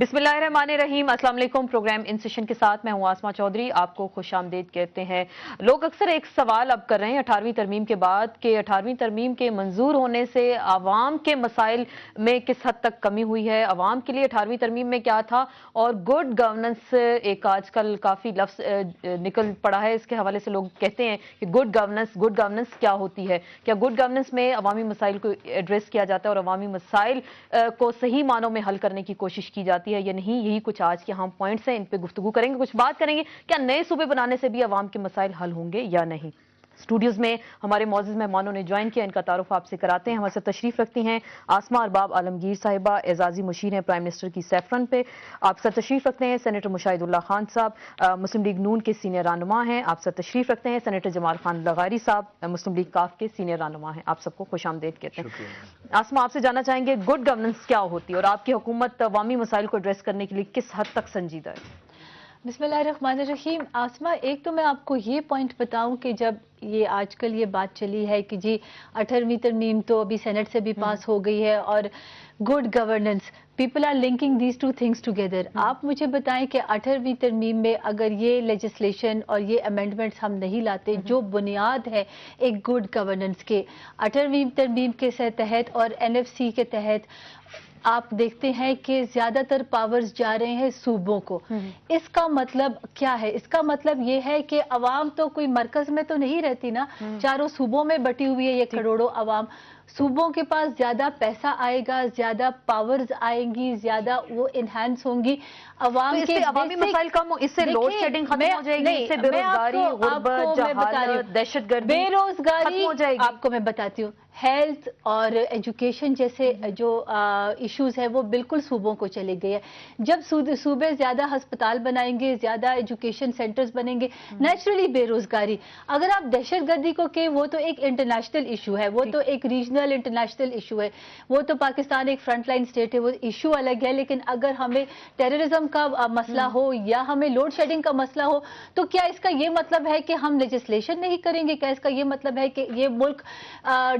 बिस्मिल्लाहिर्रहमानिर्रहीम। अस्सलाम वालेकुम। प्रोग्राम इन सेशन के साथ मैं हूं आसमा चौधरी, आपको खुश आमदीद कहते हैं। लोग अक्सर एक सवाल अब कर रहे हैं 18वीं तरमीम के बाद कि 18वीं तरमीम के मंजूर होने से आवाम के मसाइल में किस हद तक कमी हुई है, आवाम के लिए 18वीं तरमीम में क्या था, और गुड गवर्नेंस एक आजकल काफ़ी लफ्ज़ निकल पड़ा है। इसके हवाले से लोग कहते हैं कि गुड गवर्नेंस क्या होती है, क्या गुड गवर्नेंस में अवामी मसाइल को एड्रेस किया जाता है और अवामी मसाइल को सही मानों में हल करने की कोशिश की जाती है या नहीं। यही कुछ आज के हम पॉइंट्स हैं, इन पे गुफ्तगू करेंगे, कुछ बात करेंगे क्या नए सूबे बनाने से भी अवाम के मसाइल हल होंगे या नहीं। स्टूडियोज में हमारे मौजूद मेहमानों ने ज्वाइन किया, इनका तारुफ आपसे कराते हैं। हमारे साथ तशरीफ रखती हैं आसमा अरबाब आलमगीर साहिबा, एजाजी मुशीर हैं प्राइम मिनिस्टर की सैफरन पे। आप साथ तशरीफ रखते हैं सेनेटर मुशाहिदुल्लाह खान साहब, मुस्लिम लीग नून के सीनियर रहनुमा हैं। आप साथ तशरीफ रखते हैं सेनेटर जमाल खान लगारी साहब, मुस्लिम लीग काफ के सीनियर रहनुमा हैं। आप सबको खुश आमदेद कहते हैं। आसमा, आपसे जानना चाहेंगे गुड गवर्नेंस क्या होती है और आपकी हुकूमत अवामी मसाइल को एड्रेस करने के लिए किस हद तक संजीदा है। बिस्मिल्लाहिर्रहमानिर्रहीम। आसमा, एक तो मैं आपको ये पॉइंट बताऊं कि जब ये आजकल ये बात चली है कि जी 18वीं तरमीम तो अभी सेनेट से भी पास हो गई है और good governance, people are linking these two things together. आप मुझे बताएं कि 18वीं तरमीम में अगर ये लेजिस्लेशन और ये अमेंडमेंट्स हम नहीं लाते जो बुनियाद है एक गुड गवर्नेंस के, 18वीं तरमीम के तहत और NFC के तहत आप देखते हैं कि ज्यादातर पावर्स जा रहे हैं सूबों को। इसका मतलब क्या है? इसका मतलब ये है कि अवाम तो कोई मरकज में तो नहीं रहती ना, चारों सूबों में बटी हुई है ये करोड़ों अवाम। सूबों के पास ज्यादा पैसा आएगा, ज्यादा पावर्स आएंगी, ज्यादा वो इनहैंस होंगी अवाम तो के अवामी मसाइल कम, इससे लोड शेडिंग खत्म हो जाएगी, इससे बेरोजगारी, गुर्बत, जहालत, दहशतगर्दी बेरोजगारी आपको मैं बताती हूँ। हेल्थ और एजुकेशन जैसे जो इश्यूज है वो बिल्कुल सूबों को चले गए हैं। जब सूबे ज्यादा अस्पताल बनाएंगे, ज्यादा एजुकेशन सेंटर्स बनेंगे, नेचुरली बेरोजगारी। अगर आप दहशतगर्दी को के, वो तो एक इंटरनेशनल इशू है, वो तो एक रीजनल इंटरनेशनल इशू है, वो तो पाकिस्तान एक फ्रंटलाइन स्टेट है, वो इशू अलग है। लेकिन अगर हमें टेररिज्म का मसला हो या हमें लोड शेडिंग का मसला हो, तो क्या इसका ये मतलब है कि हम लेजिस्लेशन नहीं करेंगे? क्या इसका ये मतलब है कि ये मुल्क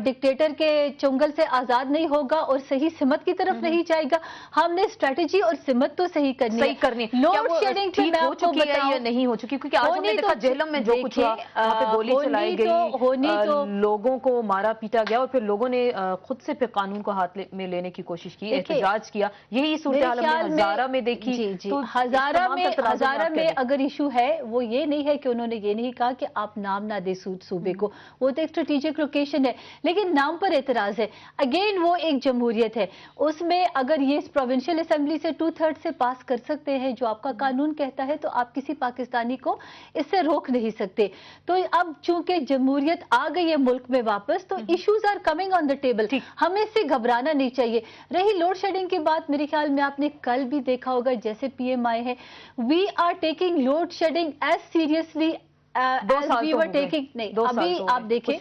डिक्टेटर के चुंगल से आजाद नहीं होगा और सही सिमत की तरफ नहीं जाएगा? हमने स्ट्रेटेजी और सिमत तो सही करनी। लोड शेडिंग ठीक हो चुकी है या नहीं हो चुकी? क्योंकि आज हमने देखा जेलों में जो कुछ हुआ, वहां पे गोली चलाई गई, लोगों को मारा पीटा गया और फिर लोगों ने खुद से फिर कानून को हाथ में लेने की कोशिश की, एहतजाज किया। यही सूरत हाल हमने हजारा में देखी। तो हजारा में अगर इशू है वो ये नहीं है कि उन्होंने ये नहीं कहा कि आप नाम ना दे सूबे को, वो तो एक स्ट्रेटेजिक लोकेशन है, लेकिन नाम पर एतराज है। अगेन वो एक जमहूरियत है, उसमें अगर ये प्रोविंशियल असेंबली से 2/3 से पास कर सकते हैं जो आपका कानून कहता है, तो आप किसी पाकिस्तानी को इससे रोक नहीं सकते। तो अब चूंकि जमहूरियत आ गई है मुल्क में वापस, तो issues are coming on the table, हमें इससे घबराना नहीं चाहिए। रही लोड शेडिंग की बात, मेरे ख्याल में आपने कल भी देखा होगा जैसे PM आए हैं, we are taking load shedding as seriously as we were taking। नहीं, अभी आप देखें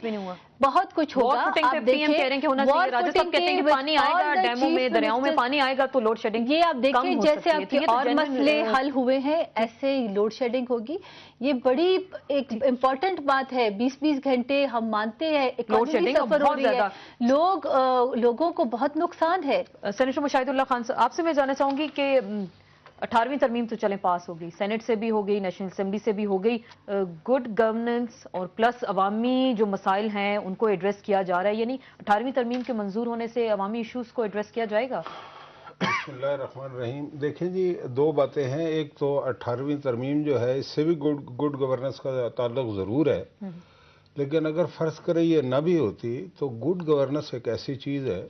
बहुत कुछ होगा। आप देखें पानी आएगा, डैमों में, दरियाओं में पानी आएगा तो लोड शेडिंग, ये आप देखें जैसे आपके और मसले हल हुए हैं ऐसे ही लोड शेडिंग होगी। ये बड़ी एक इम्पोर्टेंट बात है। 20-20 घंटे हम मानते हैं लोड शेडिंग सफर हो रही है, लोगों को बहुत नुकसान है। सेनेटर मुशाहिदुल्लाह खान, आपसे मैं जानना चाहूंगी कि 18वीं तरमीम तो चले पास हो गई, सेनेट से भी हो गई, नेशनल असेंबली से भी हो गई, गुड गवर्नेंस और प्लस अवामी जो मसाइल हैं उनको एड्रेस किया जा रहा है, यानी 18वीं तरमीम के मंजूर होने से अवामी इश्यूज को एड्रेस किया जाएगा। बिस्मिल्लाहिर्रहमानिर्रहीम। देखें जी, दो बातें हैं। एक तो 18वीं तरमीम जो है इससे भी गुड गवर्नेंस का ताल्लुक ज़रूर है, लेकिन अगर फ़र्ज़ करें ये ना भी होती तो गुड गवर्नेंस एक ऐसी चीज़ है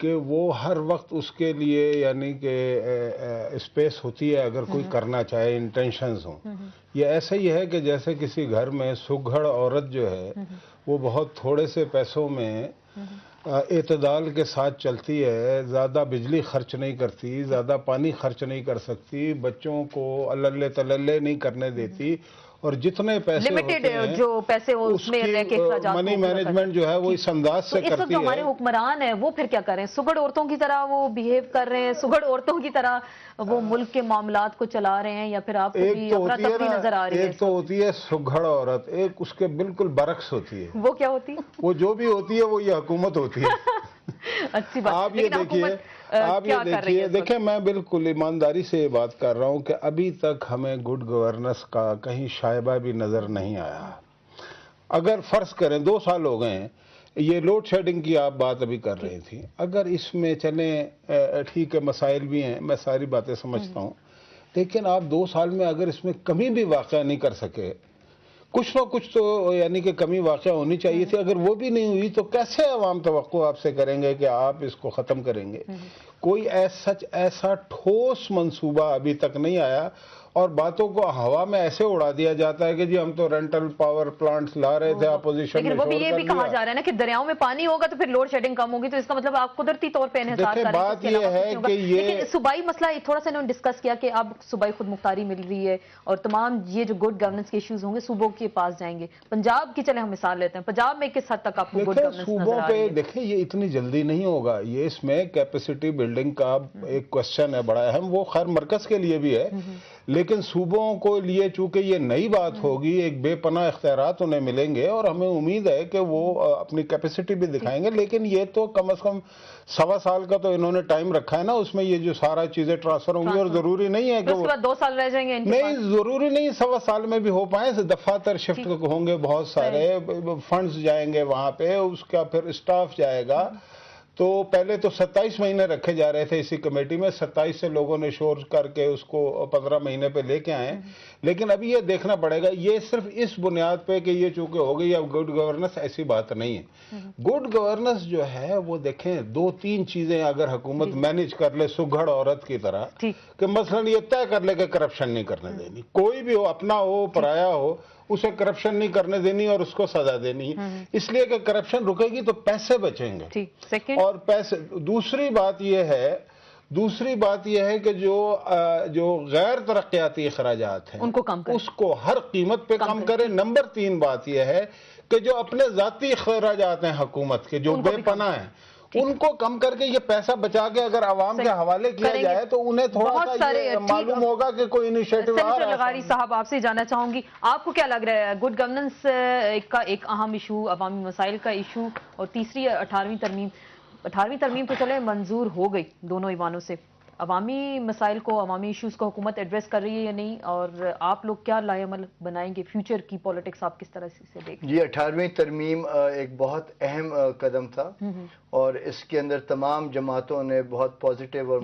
कि वो हर वक्त उसके लिए यानी कि स्पेस होती है अगर कोई करना चाहे, इंटेंशंस हों। ये ऐसा ही है कि जैसे किसी घर में सुघड़ औरत जो है वो बहुत थोड़े से पैसों में एतदाल के साथ चलती है, ज़्यादा बिजली खर्च नहीं करती, ज़्यादा पानी खर्च नहीं कर सकती, बच्चों को अल्ले तल्ले नहीं करने देती, और जितने पैसे लिमिटेड जो पैसे उसमें रह के मनी मैनेजमेंट जो है वो इस अंदाज से करती है। हमारे हुक्मरान है वो फिर क्या करें? सुगड़ औरतों की तरह वो बिहेव कर रहे हैं, सुगड़ औरतों की तरह वो मुल्क के मामलात को चला रहे हैं, या फिर आपको भी अफरा तफरी नजर आ रही है? एक तो होती है सुगड़ औरत, एक उसके बिल्कुल बरक्स होती है। वो क्या होती है? वो जो भी होती है वो ये हुकूमत होती है। अच्छी बात। आप ये देखिए آپ یہ دیکھیے، دیکھیں میں بالکل ایمانداری سے یہ بات کر رہا ہوں کہ ابھی تک ہمیں گڈ گورننس کا کہیں شائبہ بھی نظر نہیں آیا۔ اگر فرض کریں 2 سال ہو گئے ہیں، یہ لوڈ شیڈنگ کی آپ بات ابھی کر رہی تھی، اگر اس میں چلیں ٹھیک ہے مسائل بھی ہیں، میں ساری باتیں سمجھتا ہوں، لیکن آپ 2 سال میں اگر اس میں کمی بھی واقع نہیں کر سکے، کچھ نہ کچھ تو یعنی کہ کمی واقع ہونی چاہیے تھی، اگر وہ بھی نہیں ہوئی تو کیسے عوام توقع آپ سے کریں گے کہ آپ اس کو ختم کریں گے؟ کوئی ایسا ٹھوس منصوبہ ابھی تک نہیں آیا، اور باتوں کو ہوا میں ایسے اڑا دیا جاتا ہے کہ جی ہم تو رینٹل پاور پلانٹس لا رہے تھے، اپوزیشن نے لیکن وہ بھی یہ بھی کہا جا رہا ہے نا کہ دریاؤں میں پانی ہوگا تو پھر لوڈ شیڈنگ کم ہوگی، تو اس کا مطلب آپ قدرتی طور پہ انحصار کر رہے ہیں۔ بات یہ ہے کہ لیکن صوبائی مسئلہ تھوڑا سا انہوں نے ڈسکس کیا کہ اب صوبائی خود مختاری مل رہی ہے اور تمام یہ جو گڈ گورننس کے ایشوز ہوں گے صوبوں کے پاس جائیں گے۔ پنجاب کی چلے ہم مثال لیتے ہیں، پنجاب میں کس حد تک آپ کو گڈ گورننس نظر آ رہی ہے؟ دیکھیں یہ اتنی جلدی نہیں ہوگا، یہ اس میں کیپیسٹی بلڈنگ کا ایک کوشچن ہے بڑا اہم، وہ خیر مرکز کے لیے بھی ہے، لیکن صوبوں کو لیے چونکہ یہ نئی بات ہوگی، ایک بے پناہ اختیارات انہیں ملیں گے اور ہمیں امید ہے کہ وہ اپنی کیپیسٹی بھی دکھائیں گے، لیکن یہ تو کم از کم 1.25 سال کا تو انہوں نے ٹائم رکھا ہے نا، اس میں یہ جو سارا چیزیں ٹرانسفر ہوں گی، اور ضروری نہیں ہے کہ اس کے بعد 2 سال رہ جائیں گے، نہیں ضروری نہیں 1.25 سال میں بھی ہو پائیں، دفاتر شفٹ ہوں گے، بہت سارے فنڈز جائیں گے وہاں پہ، اس کا پھر اسٹاف جائے گا، تو پہلے تو 27 مہینے رکھے جا رہے تھے اسی کمیٹی میں، 27 سے لوگوں نے شور کر کے اس کو 15 مہینے پہ لے کے آئے، لیکن ابھی یہ دیکھنا پڑے گا، یہ صرف اس بنیاد پہ کہ یہ چونکہ ہو گئی اب گڈ گورننس، ایسی بات نہیں ہے۔ گڈ گورننس جو ہے وہ دیکھیں 2-3 چیزیں اگر حکومت مینیج کر لے سگھڑ عورت کی طرح، کہ مثلا یہ طے کر لے کہ کرپشن نہیں کرنے دینی، کوئی بھی ہو، اپنا ہو پرایا ہو، اسے کرپشن نہیں کرنے دینی اور اس کو سزا دینی، اس لیے کہ کرپشن رکے گی تو پیسے بچیں گے، اور پیسے۔ دوسری بات یہ ہے کہ جو غیر ترقیاتی اخراجات ہیں اس کو ہر قیمت پہ کم کرے۔ نمبر 3 بات یہ ہے کہ جو اپنے ذاتی اخراجات ہیں حکومت کے، جو بے پناہ ہیں، ان کو کم کر کے یہ پیسا بچا کے اگر عوام کے حوالے کیا جائے تو انہیں تھوڑا سا یہ معلوم ہوگا کہ کوئی انیشیٹو آ رہا ہے۔ سینیٹر لغاری صاحب آپ سے جاننا چاہوں گی، آپ کو کیا لگ رہا ہے گڈ گورننس کا ایک اہم ایشو، عوامی مسائل کا ایشو، اور تیسری 18ویں ترمیم تو چلے منظور ہو گئی دونوں ایوانوں سے، عوامی مسائل کو، عوامی ایشوز کو حکومت ایڈریس کر رہی ہے یا نہیں، اور آپ لوگ کیا لائے عمل بنائیں گے؟ فیوچر کی پالیٹکس آپ کس طرح سے دیکھیں؟ جی 18ویں ترمیم ایک بہت اہم قدم تھا، اور اس کے اندر تمام جماعتوں نے بہت پازیٹیو اور